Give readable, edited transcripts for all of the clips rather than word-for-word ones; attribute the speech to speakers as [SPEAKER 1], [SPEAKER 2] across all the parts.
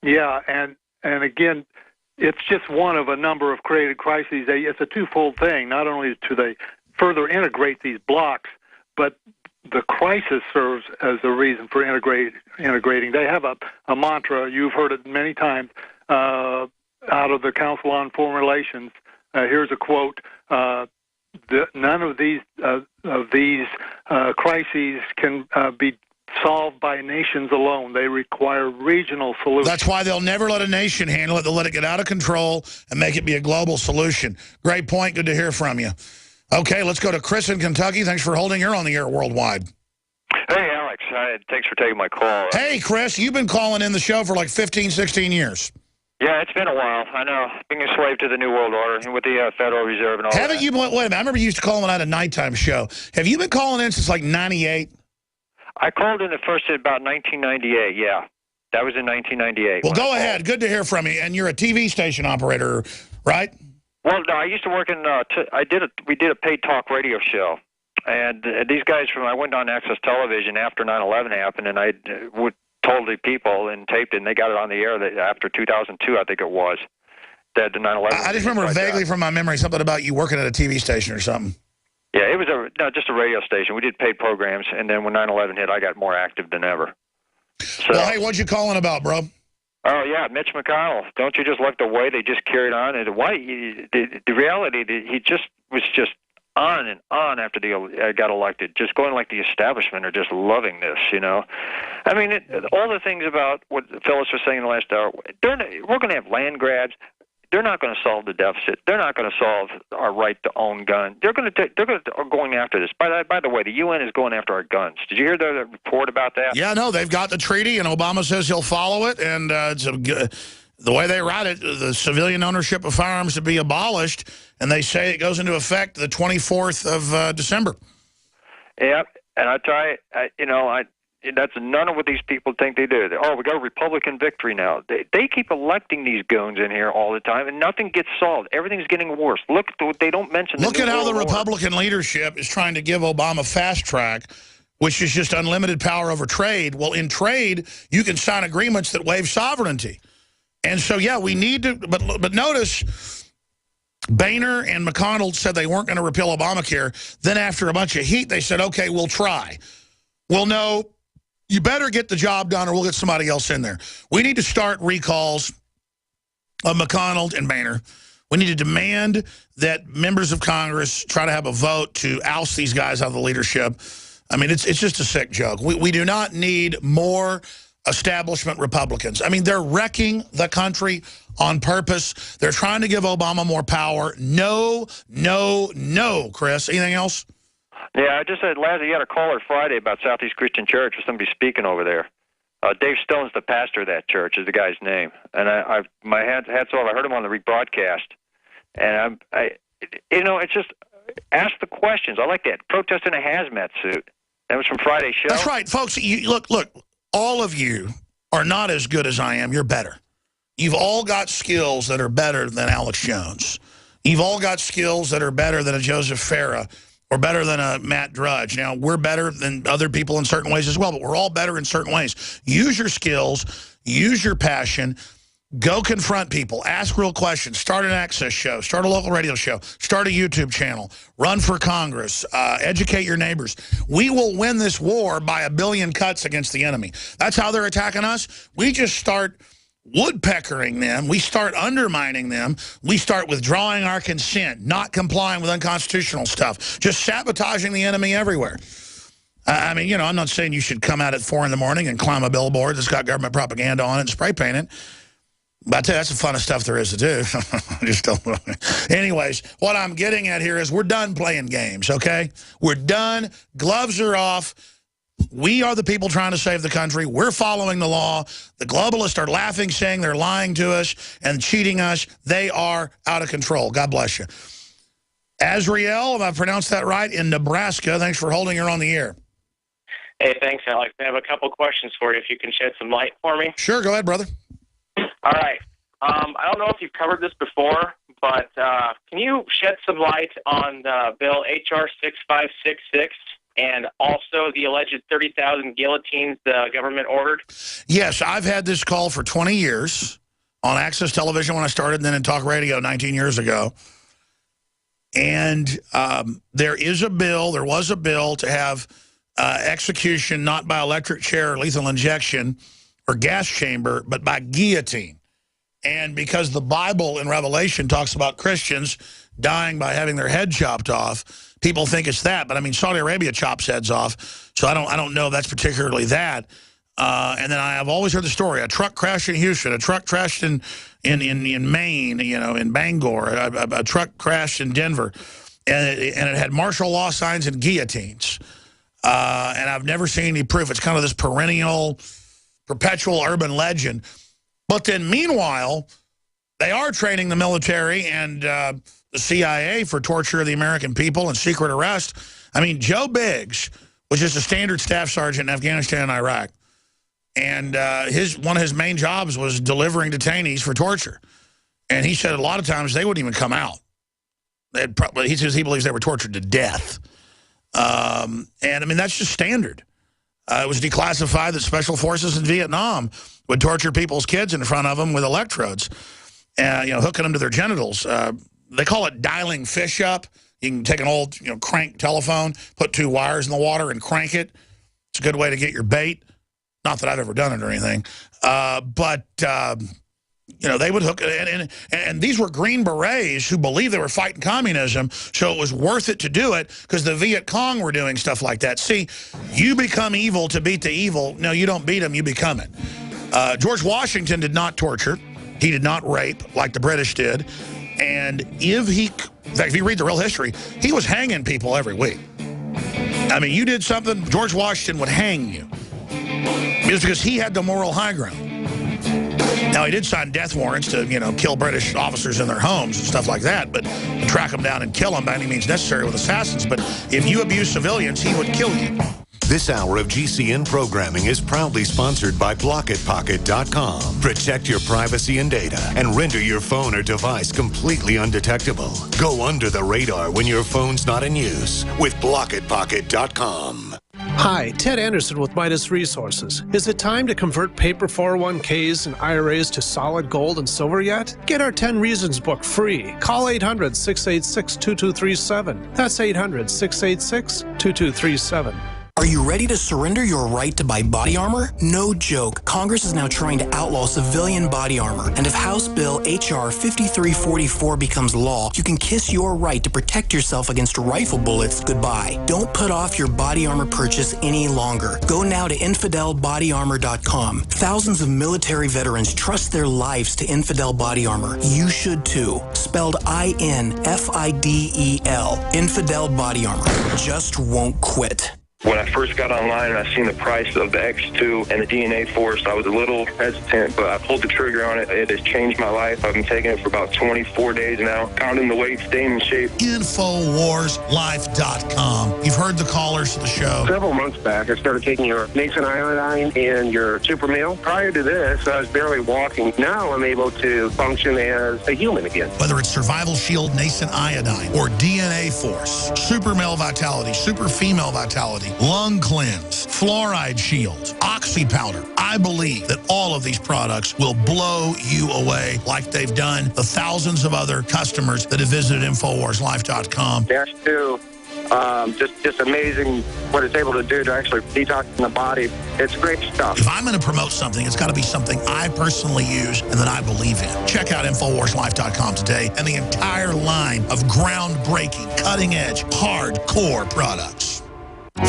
[SPEAKER 1] Yeah, and again, it's just one of a number of created crises. It's a twofold thing. Not only do they further integrate these blocks, but the crisis serves as a reason for integrating. They have a mantra. You've heard it many times out of the Council on Foreign Relations. Here's a quote. None of these crises can be solved by nations alone. They require regional solutions.
[SPEAKER 2] That's why they'll never let a nation handle it. They'll let it get out of control and make it be a global solution. Great point. Good to hear from you. Okay, let's go to Chris in Kentucky. Thanks for holding. You're on the air worldwide.
[SPEAKER 3] Hey, Alex. Thanks for taking my call.
[SPEAKER 2] Hey, Chris, you've been calling in the show for like 15, 16 years.
[SPEAKER 3] Yeah, it's been a while. I know. Being a slave to the New World Order with the Federal Reserve and all that.
[SPEAKER 2] Haven't you? Wait a minute. I remember you used to call when I had a nighttime show. Have you been calling in since like 98?
[SPEAKER 3] I called in the first in about 1998, yeah. That was in 1998.
[SPEAKER 2] Well, go ahead. Good to hear from you. And you're a TV station operator, right?
[SPEAKER 3] Well, no, I used to work in, we did a paid talk radio show. And these guys I went on Access Television after 9/11 happened, and I told the people and taped it, and they got it on the air after 2002, I think it was, that the 9/11.
[SPEAKER 2] I just remember vaguely from my memory something about you working at a TV station or something.
[SPEAKER 3] Yeah, it was just a radio station. We did paid programs, and then when 9/11 hit, I got more active than ever. So,
[SPEAKER 2] well, hey, what you calling about, bro?
[SPEAKER 3] Oh, yeah, Mitch McConnell. Don't you just like the way they just carried on? And the reality, he just was just on and on after they got elected, just going like the establishment are just loving this, you know. I mean, all the things about what Phyllis was saying in the last hour, we're going to have land grabs. They're not going to solve the deficit. They're not going to solve our right to own guns. They're going after this. By the way, the UN is going after our guns. Did you hear the report about that?
[SPEAKER 2] Yeah, no, they've got the treaty, and Obama says he'll follow it. And the way they write it, the civilian ownership of firearms to be abolished, and they say it goes into effect the 24th of December.
[SPEAKER 3] Yeah, and I try, that's none of what these people think they do. We got a Republican victory now. They keep electing these goons in here all the time, and nothing gets solved. Everything's getting worse. Look, they don't mention.
[SPEAKER 2] Look at how the Republican leadership is trying to give Obama fast track, which is just unlimited power over trade. Well, in trade, you can sign agreements that waive sovereignty. And so, yeah, we need to, but notice Boehner and McConnell said they weren't going to repeal Obamacare. Then after a bunch of heat, they said, okay, we'll try. Well, no. You better get the job done or we'll get somebody else in there. We need to start recalls of McConnell and Boehner. We need to demand that members of Congress try to have a vote to oust these guys out of the leadership. I mean, it's just a sick joke. We do not need more establishment Republicans. I mean, they're wrecking the country on purpose. They're trying to give Obama more power. No, no, no, Chris. Anything else?
[SPEAKER 3] Yeah, I just said, Lazzy, you had a caller Friday about Southeast Christian Church with somebody speaking over there. Dave Stone's the pastor of that church, is the guy's name. And my hats off. I heard him on the rebroadcast. And it's just ask the questions. I like that. Protest in a hazmat suit. That was from Friday's show.
[SPEAKER 2] That's right, folks. Look, all of you are not as good as I am. You're better. You've all got skills that are better than Alex Jones. You've all got skills that are better than a Joseph Farah. Or better than a Matt Drudge. Now, we're better than other people in certain ways as well, but we're all better in certain ways. Use your skills. Use your passion. Go confront people. Ask real questions. Start an access show. Start a local radio show. Start a YouTube channel. Run for Congress. Educate your neighbors. We will win this war by 1 billion cuts against the enemy. That's how they're attacking us. We just start woodpeckering them. We start undermining them. We start withdrawing our consent, not complying with unconstitutional stuff, just sabotaging the enemy everywhere. I mean, I'm not saying you should come out at 4 in the morning and climb a billboard that's got government propaganda on it and spray paint it. But I tell you, that's the funnest stuff there is to do. I just don't. Anyways, what I'm getting at here is we're done playing games, okay? We're done. Gloves are off. We are the people trying to save the country. We're following the law. The globalists are laughing, saying they're lying to us and cheating us. They are out of control. God bless you. Azriel, if I pronounced that right, in Nebraska. Thanks for holding her on the air.
[SPEAKER 4] Hey, thanks, Alex. I have a couple questions for you, if you can shed some light for me.
[SPEAKER 2] Sure, go ahead, brother.
[SPEAKER 4] All right. I don't know if you've covered this before, but can you shed some light on Bill H.R. 6566? And also the alleged 30,000 guillotines the government ordered?
[SPEAKER 2] Yes, I've had this call for 20 years on Access Television when I started, and then in talk radio 19 years ago. And there was a bill to have execution not by electric chair or lethal injection or gas chamber, but by guillotine. And because the Bible in Revelation talks about Christians dying by having their head chopped off, people think it's that. But I mean, Saudi Arabia chops heads off, so I don't know if that's particularly that. And then I've always heard the story: a truck crashed in Houston, a truck crashed in Maine, in Bangor, a truck crashed in Denver, and it had martial law signs and guillotines. And I've never seen any proof. It's kind of this perennial, perpetual urban legend. But then, meanwhile, they are training the military and the CIA for torture of the American people and secret arrest. I mean, Joe Biggs was just a standard staff sergeant in Afghanistan and Iraq. And one of his main jobs was delivering detainees for torture. And he said a lot of times they wouldn't even come out. He says he believes they were tortured to death. And, I mean, that's just standard. It was declassified that special forces in Vietnam would torture people's kids in front of them with electrodes, hooking them to their genitals. They call it dialing fish up. You can take an old crank telephone, put 2 wires in the water and crank it. It's a good way to get your bait. Not that I've ever done it or anything. But they would hook it. And these were Green Berets who believed they were fighting communism, so it was worth it to do it because the Viet Cong were doing stuff like that. See, you become evil to beat the evil. No, you don't beat them, you become it. George Washington did not torture. He did not rape like the British did. And in fact, if you read the real history, he was hanging people every week. I mean, you did something, George Washington would hang you. It was because he had the moral high ground. Now, he did sign death warrants to, kill British officers in their homes and stuff like that, but to track them down and kill them by any means necessary with assassins. But if you abuse civilians, he would kill you.
[SPEAKER 5] This hour of GCN programming is proudly sponsored by BlockitPocket.com. Protect your privacy and data and render your phone or device completely undetectable. Go under the radar when your phone's not in use with BlockitPocket.com.
[SPEAKER 6] Hi, Ted Anderson with Midas Resources. Is it time to convert paper 401ks and IRAs to solid gold and silver yet? Get our 10 Reasons book free. Call 800-686-2237. That's 800-686-2237.
[SPEAKER 7] Are you ready to surrender your right to buy body armor? No joke. Congress is now trying to outlaw civilian body armor. And if House Bill H.R. 5344 becomes law, you can kiss your right to protect yourself against rifle bullets goodbye. Don't put off your body armor purchase any longer. Go now to InfidelBodyArmor.com. Thousands of military veterans trust their lives to Infidel Body Armor. You should too. Spelled INFIDEL. Infidel Body Armor. Just won't quit.
[SPEAKER 8] When I first got online and I seen the price of the X2 and the DNA Force, I was a little hesitant, but I pulled the trigger on it. It has changed my life. I've been taking it for about 24 days now, pounding the weight, staying in shape.
[SPEAKER 2] InfoWarsLife.com. You've heard the callers to the show.
[SPEAKER 9] Several months back, I started taking your Nascent Iodine and your Super Meal. Prior to this, I was barely walking. Now I'm able to function as a human again.
[SPEAKER 2] Whether it's Survival Shield, Nascent Iodine, or DNA Force, Super Male Vitality, Super Female Vitality, Lung Cleanse, Fluoride Shield, Oxy Powder. I believe that all of these products will blow you away like they've done the thousands of other customers that have visited InfoWarsLife.com.
[SPEAKER 9] Dash 2, just amazing what it's able to do to actually detox the body. It's great stuff.
[SPEAKER 2] If I'm going to promote something, it's got to be something I personally use and that I believe in. Check out InfoWarsLife.com today and the entire line of groundbreaking, cutting-edge, hardcore products.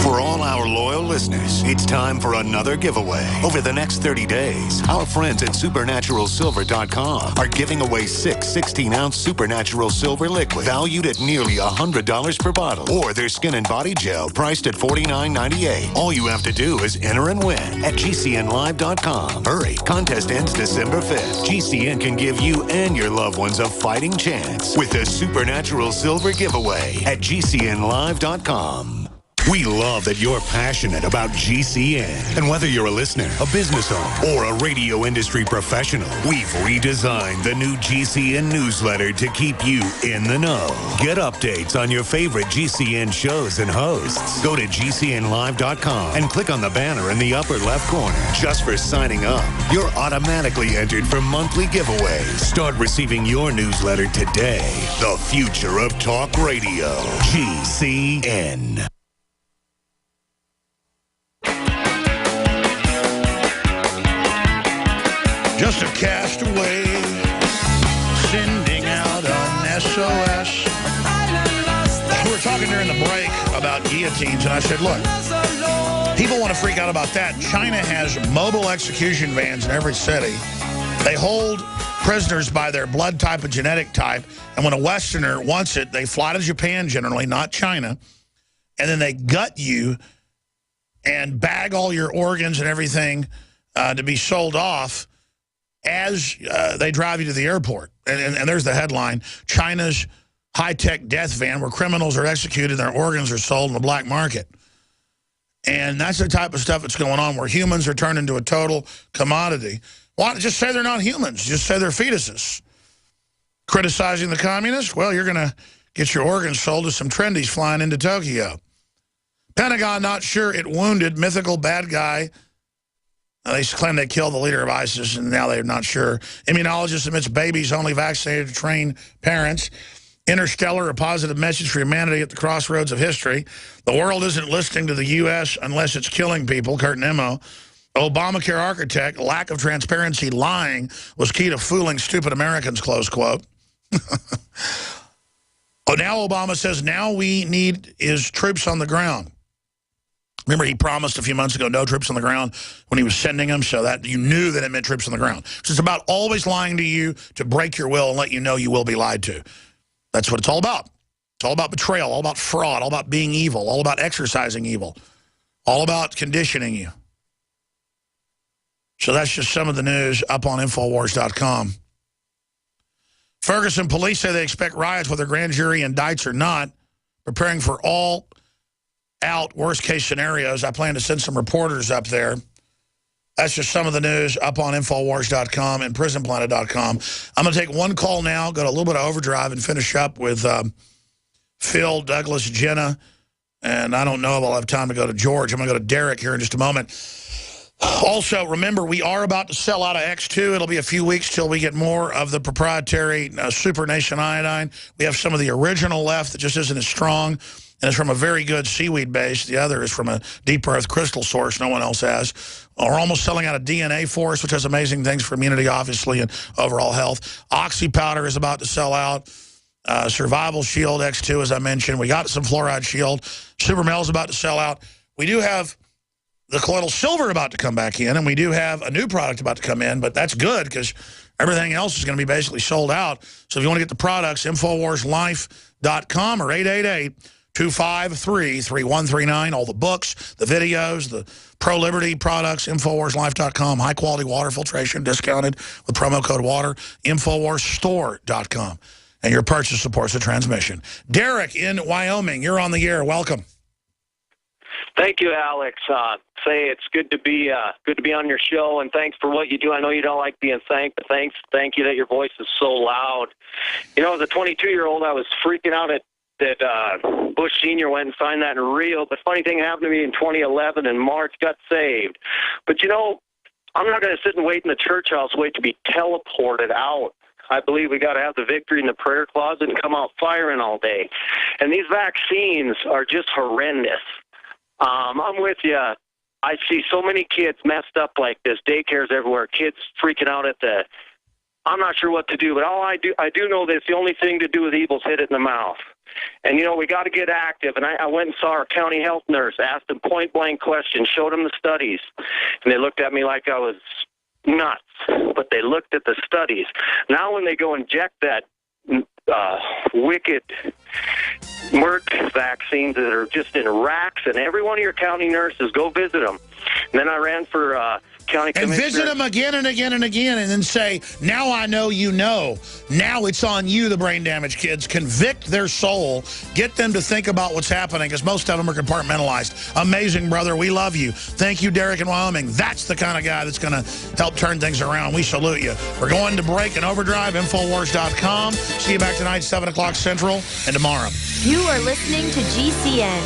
[SPEAKER 5] For all our loyal listeners, it's time for another giveaway. Over the next 30 days, our friends at SupernaturalSilver.com are giving away 6 16-ounce Supernatural Silver liquid valued at nearly $100 per bottle, or their skin and body gel priced at $49.98. All you have to do is enter and win at GCNLive.com. Hurry, contest ends December 5th. GCN can give you and your loved ones a fighting chance with the Supernatural Silver giveaway at GCNLive.com. We love that you're passionate about GCN. And whether you're a listener, a business owner, or a radio industry professional, we've redesigned the new GCN newsletter to keep you in the know. Get updates on your favorite GCN shows and hosts. Go to GCNlive.com and click on the banner in the upper left corner. Just for signing up, you're automatically entered for monthly giveaways. Start receiving your newsletter today. The future of talk radio. GCN.
[SPEAKER 2] Just a castaway, sending out an SOS. We were talking during the break about guillotines, and I said, look, people want to freak out about that. China has mobile execution vans in every city. They hold prisoners by their blood type and genetic type, and when a Westerner wants it, they fly to Japan generally, not China, and then they gut you and bag all your organs and everything to be sold off as they drive you to the airport. And there's the headline, China's high-tech death van where criminals are executed and their organs are sold in the black market. And that's the type of stuff that's going on where humans are turned into a total commodity. Why not just say they're not humans? Just say they're fetuses. Criticizing the communists? Well, you're going to get your organs sold to some trendies flying into Tokyo. Pentagon not sure it wounded mythical bad guy. They claim they killed the leader of ISIS, and now they're not sure. Immunologist admits babies only vaccinated to train parents. Interstellar, a positive message for humanity at the crossroads of history. The world isn't listening to the U.S. unless it's killing people, Kurt Nimmo. Obamacare architect, lack of transparency, lying was key to fooling stupid Americans, close quote. Now Obama says now we need is troops on the ground. Remember, he promised a few months ago no troops on the ground when he was sending them, so that you knew that it meant troops on the ground. So it's about always lying to you to break your will and let you know you will be lied to. That's what it's all about. It's all about betrayal, all about fraud, all about being evil, all about exercising evil, all about conditioning you. So that's just some of the news up on Infowars.com. Ferguson police say they expect riots whether grand jury indicts or not, preparing for all out worst-case scenarios. I plan to send some reporters up there. That's just some of the news up on Infowars.com and PrisonPlanet.com. I'm going to take one call now, go to a little bit of overdrive, and finish up with Phil, Douglas, Jenna, and I don't know if I'll have time to go to George. I'm going to go to Derek here in just a moment. Also, remember, we are about to sell out of X2. It'll be a few weeks till we get more of the proprietary Super Nation iodine. We have some of the original left that just isn't as strong. And it's from a very good seaweed base. The other is from a deep earth crystal source no one else has. We're almost selling out of DNA Force, which has amazing things for immunity, obviously, and overall health. Oxy powder is about to sell out. Survival Shield X2, as I mentioned. We got some Fluoride Shield. Super Mel is about to sell out. We do have the colloidal silver about to come back in, and we do have a new product about to come in, but that's good because everything else is going to be basically sold out. So if you want to get the products, InfoWarsLife.com or 888-253-3139. All the books, the videos, the pro-liberty products, InfoWarsLife.com. High-quality water filtration, discounted with promo code WATER, InfoWarsStore.com. And your purchase supports the transmission. Derek in Wyoming, you're on the air. Welcome.
[SPEAKER 4] Thank you, Alex. It's good to be on your show, and thanks for what you do. I know you don't like being thanked, but thank you that your voice is so loud. You know, as a 22-year-old, I was freaking out that Bush Sr. went and signed that in Rio. But funny thing happened to me in 2011 in March, got saved. But, you know, I'm not going to sit and wait in the church house, wait to be teleported out. I believe we got to have the victory in the prayer closet and come out firing all day. And these vaccines are just horrendous. I'm with you. I see so many kids messed up like this. Daycares everywhere. Kids freaking out at the. I'm not sure what to do, but I do know that it's the only thing to do with evil is hit it in the mouth. And, you know, we got to get active. And I went and saw our county health nurse, asked them point-blank questions, showed them the studies. And they looked at me like I was nuts. But they looked at the studies. Now when they go inject that wicked Merck vaccines that are just in racks, and every one of your county nurses, go visit them. And then I ran for county
[SPEAKER 2] and
[SPEAKER 4] commissioner.
[SPEAKER 2] visit them again and again and again, and then say, now I know you know. Now it's on you, the brain damaged kids. Convict their soul. Get them to think about what's happening, because most of them are compartmentalized. Amazing, brother. We love you. Thank you, Derek in Wyoming. That's the kind of guy that's going to help turn things around. We salute you. We're going to break and overdrive. Infowars.com. See you back tonight, 7 o'clock Central, and tomorrow.
[SPEAKER 10] You are listening to GCN.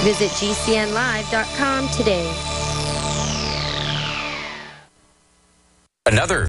[SPEAKER 10] Visit GCNlive.com today.
[SPEAKER 11] Another